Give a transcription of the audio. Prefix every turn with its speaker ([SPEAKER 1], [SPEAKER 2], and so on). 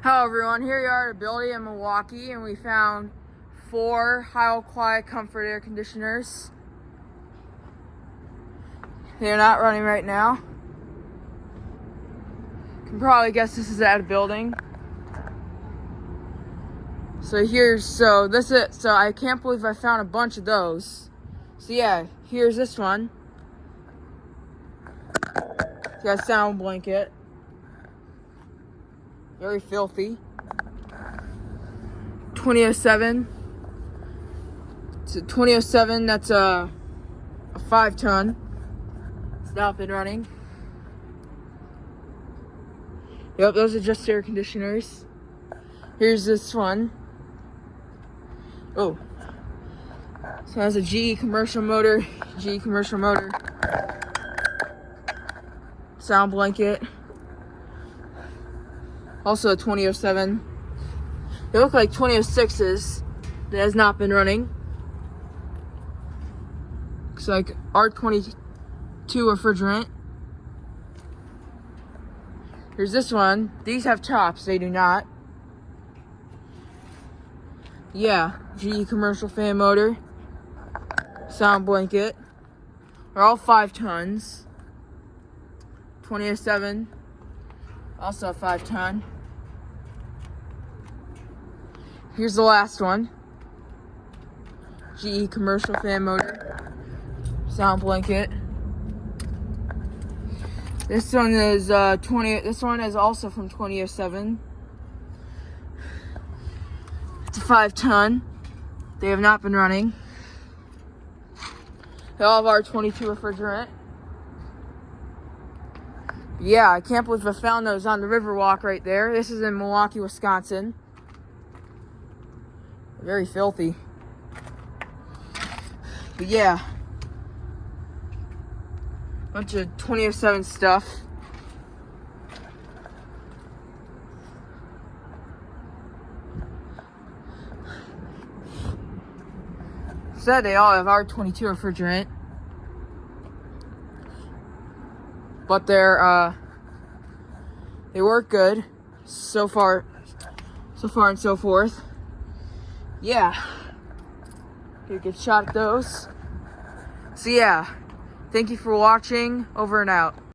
[SPEAKER 1] Hello everyone, here we are at a building in Milwaukee and we found 4 Heil Quiet Comfort air conditioners. They're not running right now. You can probably guess this is at a building. So I can't believe I found a bunch of those. So yeah, here's this one. It's got a sound blanket. Very filthy. 2007. It's a 2007. That's a 5-ton. It's not been running. Yep, those are just air conditioners. Here's this one. Oh. So it has a GE commercial motor. Sound blanket. Also a 2007. They look like 2006s that has not been running. Looks like R22 refrigerant. Here's this one. These have tops, they do not. Yeah, GE commercial fan motor. Sound blanket. They're all 5 tons. 2007. Also a 5-ton. Here's the last one. GE commercial fan motor. Sound blanket. This one is This one is also from 2007. It's a 5-ton. They have not been running. They all have R22 refrigerant. Yeah, I can't believe I found those on the Riverwalk right there. This is in Milwaukee, Wisconsin. Very filthy. But yeah. Bunch of 2007 stuff. Said they all have R22 refrigerant. But they work good so far and so forth. Yeah, get a good shot at those. So yeah, thank you for watching. Over and out.